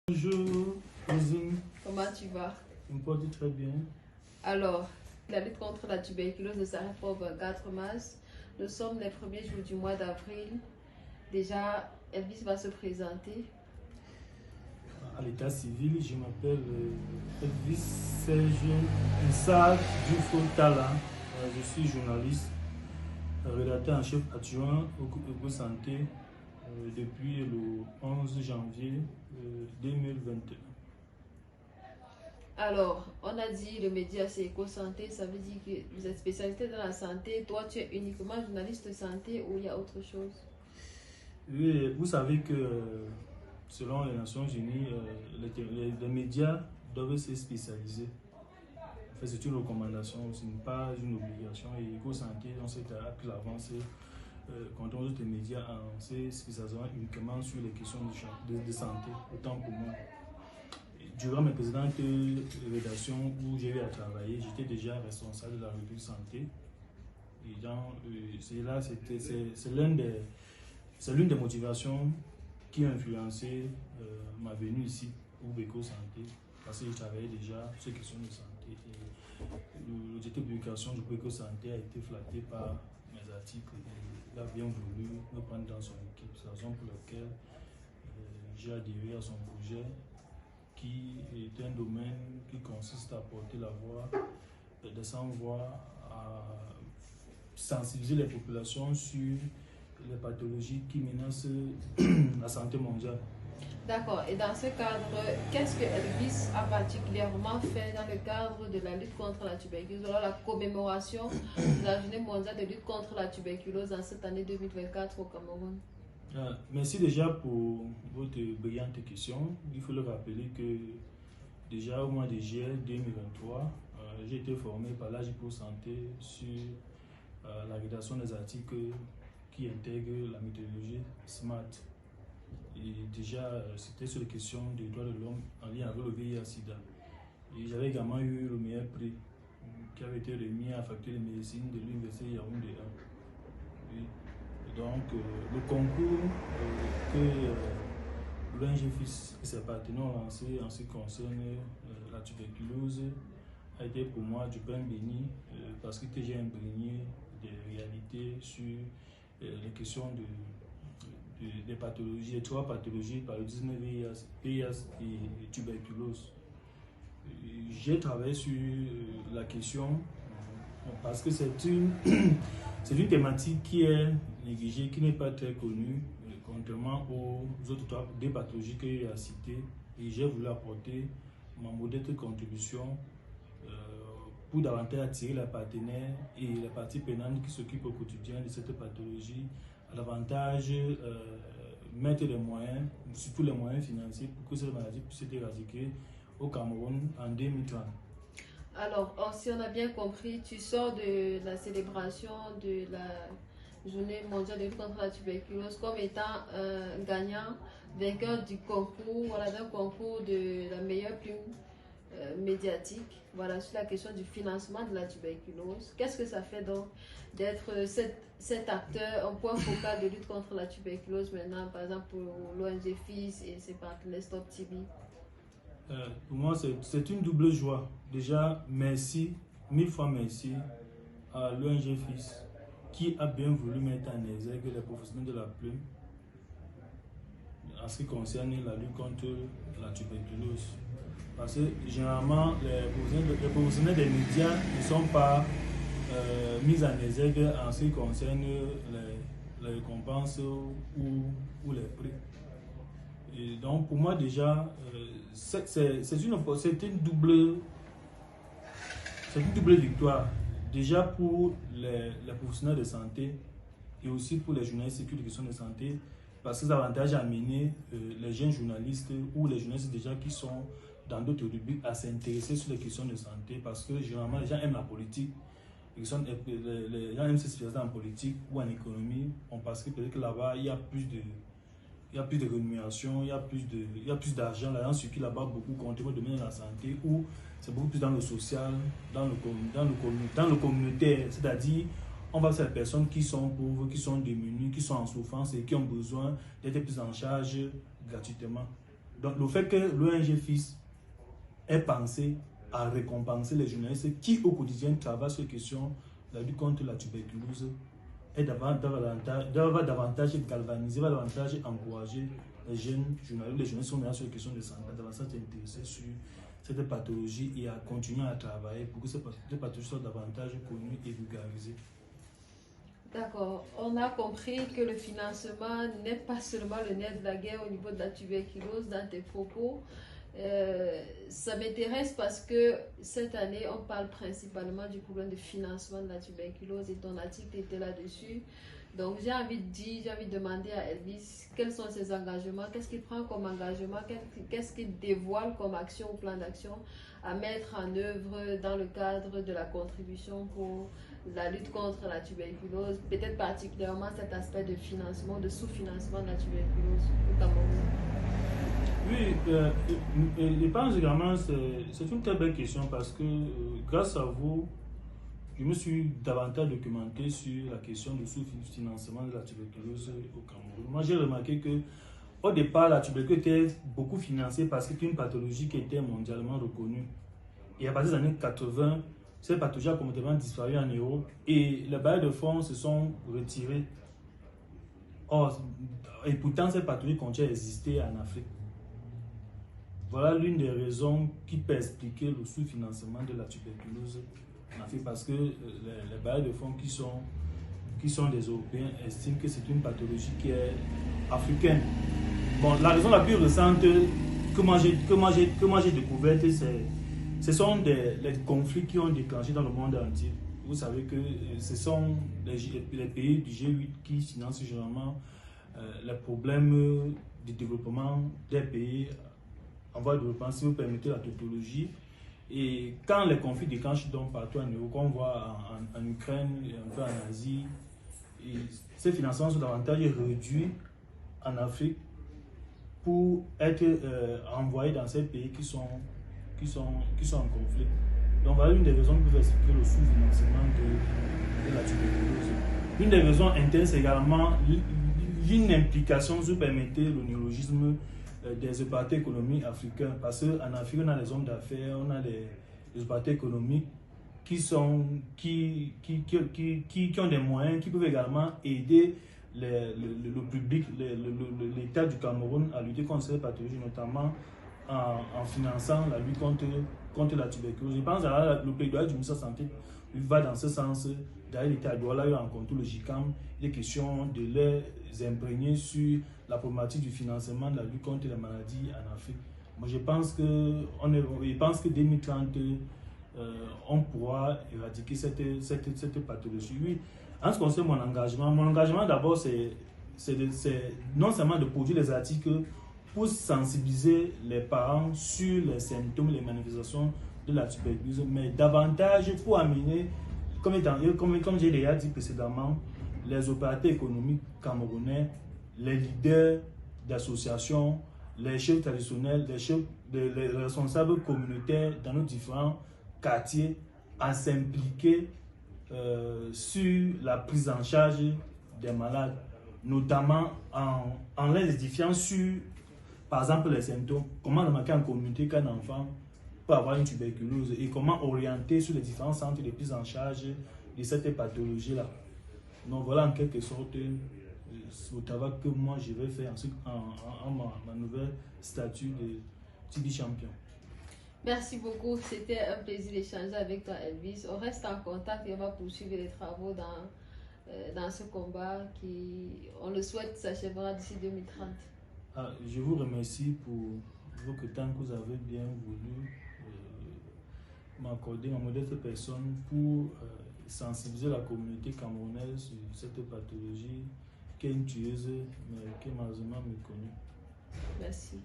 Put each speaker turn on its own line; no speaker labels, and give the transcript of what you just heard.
Bonjour, cousine.
Comment tu vas?
Je me porte très bien.
Alors, la lutte contre la tuberculose ne s'arrête pas au 24 mars. Nous sommes les premiers jours du mois d'avril. Déjà, Elvis va se présenter.
À l'état civil, je m'appelle Elvis Serge Nsar Dufo-Tala. Je suis journaliste, rédacteur en chef adjoint au groupe santé depuis le 11 janvier 2021.
Alors, on a dit le média c'est éco-santé, ça veut dire que vous êtes spécialisé dans la santé. Toi, tu es uniquement journaliste santé ou il y a autre chose?
Oui, vous savez que selon les Nations Unies, les médias doivent se spécialiser. En fait, c'est une recommandation, ce n'est pas une obligation. Et éco-santé, on s'est appris l'avance quand on dit les médias en se spécialisant uniquement sur les questions de santé, autant pour moi. Durant mes précédentes rédactions où j'ai eu à travailler, j'étais déjà responsable de la revue santé. Et c'est l'une des motivations qui a influencé ma venue ici au Éco-Santé, parce que je travaillais déjà sur les questions de santé. Et le de publication du Éco-Santé a été flatté par mes articles. Il a bien voulu me prendre dans son équipe. C'est la raison pour laquelle j'ai adhéré à son projet, qui est un domaine qui consiste à porter la voix des sans-voix, à sensibiliser les populations sur les pathologies qui menacent la santé mondiale.
D'accord. Et dans ce cadre, qu'est-ce que Elvis a particulièrement fait dans le cadre de la lutte contre la tuberculose, alors la commémoration de la journée mondiale de lutte contre la tuberculose en cette année 2024 au Cameroun?
Merci déjà pour votre brillante question. Il faut le rappeler que déjà au mois de juillet 2023, j'ai été formé par l'AGIPO Santé sur la rédaction des articles qui intègrent la méthodologie SMART. Et déjà, c'était sur les questions des droits de l'homme en lien avec le VIH-Sida. Et j'avais également eu le meilleur prix qui avait été remis à la faculté de médecine de l'Université Yaoundé 1. Et donc, le concours que l'ONG FIS et ses partenaires ont lancé en ce qui concerne la tuberculose a été pour moi du pain béni parce que j'ai imprégné des réalités sur les questions des pathologies, les trois pathologies par le 19 VIH et tuberculose. J'ai travaillé sur la question parce que c'est une thématique qui est négligée, qui n'est pas très connue, contrairement aux autres deux pathologies que j'ai citées. Et j'ai voulu apporter ma modeste contribution pour davantage attirer les partenaires et les parties prenantes qui s'occupent au quotidien de cette pathologie, à davantage mettre les moyens, surtout les moyens financiers, pour que cette maladie puisse être éradiquée au Cameroun en 2030.
Alors, si on a bien compris, tu sors de la célébration de la journée mondiale de lutte contre la tuberculose comme étant gagnant, vainqueur du concours, voilà, d'un concours de la meilleure plume médiatique, voilà, sur la question du financement de la tuberculose. Qu'est-ce que ça fait donc d'être cet acteur, un point focal de lutte contre la tuberculose maintenant, par exemple pour l'ONG FIS et ses partenaires Stop TB?
Pour moi, c'est une double joie. Déjà, merci, 1000 fois merci à l'ONG FIS qui a bien voulu mettre en exergue les professionnels de la plume en ce qui concerne la lutte contre la tuberculose. Parce que généralement, les professionnels des médias ne sont pas mis en exergue en ce qui concerne les récompenses ou les prix. Et donc pour moi déjà, c'est une double victoire. Déjà pour les professionnels de santé et aussi pour les journalistes qui ont des questions de santé, parce que ça avantage à amener les jeunes journalistes ou les journalistes déjà qui sont dans d'autres rubriques à s'intéresser sur les questions de santé, parce que généralement les gens aiment la politique, les gens aiment se spécialiser en politique ou en économie, parce que peut-être que là-bas il y a plus de rémunération, il y a plus d'argent, l'argent circule là-bas beaucoup, contrairement au domaine de la santé où c'est beaucoup plus dans le social, dans le communautaire, c'est-à-dire on va faire les personnes qui sont pauvres, qui sont démunies, qui sont en souffrance et qui ont besoin d'être prises en charge gratuitement. Donc le fait que l'ONG FIS ait pensé à récompenser les journalistes qui au quotidien travaillent sur les questions de la lutte contre la tuberculose va davantage galvaniser, va davantage encourager les jeunes journalistes. Les journalistes sont maintenant sur les questions de santé, davantage s'intéresser sur cette pathologie et à continuer à travailler pour que cette pathologie soit davantage connue et vulgarisée.
D'accord. On a compris que le financement n'est pas seulement le nerf de la guerre au niveau de la tuberculose dans tes propos. Ça m'intéresse parce que cette année, on parle principalement du problème de financement de la tuberculose et ton article était là-dessus. Donc, j'ai envie de demander à Elvis quels sont ses engagements, qu'est-ce qu'il prend comme engagement, qu'est-ce qu'il dévoile comme action ou plan d'action à mettre en œuvre dans le cadre de la contribution pour la lutte contre la tuberculose, peut-être particulièrement cet aspect de financement, de sous-financement de la tuberculose au Cameroun.
Oui, je pense également c'est une très belle question parce que grâce à vous, je me suis davantage documenté sur la question du sous-financement de la tuberculose au Cameroun. Moi, j'ai remarqué que au départ, la tuberculose était beaucoup financée parce que c'est une pathologie qui était mondialement reconnue. Et à partir des années 80, cette pathologie a complètement disparu en Europe et les bailleurs de fonds se sont retirés. Or, et pourtant, cette pathologie continue à exister en Afrique. Voilà l'une des raisons qui peut expliquer le sous-financement de la tuberculose en Afrique parce que les bailleurs de fonds qui sont des Européens estiment que c'est une pathologie qui est africaine. Bon, la raison la plus récente que moi j'ai découverte, ce sont les conflits qui ont déclenché dans le monde entier. Vous savez que ce sont les pays du G8 qui financent généralement les problèmes de développement des pays en voie de développement, si vous permettez la tautologie. Et quand les conflits déclenchent donc partout en Europe, qu'on voit en Ukraine, un peu en Asie, et ces financements sont davantage réduits en Afrique pour être envoyés dans ces pays qui sont en conflit. Donc voilà une des raisons qui peut expliquer le sous-financement de la tuberculose. Une des raisons internes, c'est également une implication, si vous permettez le néologisme, des opérateurs économiques africains. Parce qu'en Afrique, on a les hommes d'affaires, on a les opérateurs économiques qui ont des moyens, qui peuvent également aider le public, l'État du Cameroun à lutter contre cette pathologie, notamment en finançant la lutte contre la tuberculose. Je pense que le plaidoyer du ministère de la Santé va dans ce sens. D'ailleurs, l'État à Douala a rencontré le GICAM. Il est question de les imprégner sur la problématique du financement de la lutte contre les maladies en Afrique. Moi, je pense que 2030, on pourra éradiquer cette pathologie. Oui, en ce qui concerne mon engagement d'abord, c'est non seulement de produire les articles pour sensibiliser les parents sur les symptômes, les manifestations de la tuberculose, mais davantage pour amener, comme j'ai déjà dit précédemment, les opérateurs économiques camerounais, les leaders d'associations, les chefs traditionnels, les responsables communautaires dans nos différents quartiers à s'impliquer sur la prise en charge des malades, notamment en les édifiant sur, par exemple, les symptômes, comment remarquer en communauté qu'un enfant peut avoir une tuberculose et comment orienter sur les différents centres de prise en charge de cette pathologie-là. Donc voilà en quelque sorte le travail que moi je vais faire en ma nouvelle statut de TB Champion.
Merci beaucoup, c'était un plaisir d'échanger avec toi Elvis. On reste en contact et on va poursuivre les travaux dans ce combat qui, on le souhaite, s'achèvera d'ici 2030.
Je vous remercie pour votre temps que vous avez bien voulu m'accorder, ma modeste personne, pour sensibiliser la communauté camerounaise sur cette pathologie qui est une tueuse, mais qui est malheureusement méconnue.
Merci.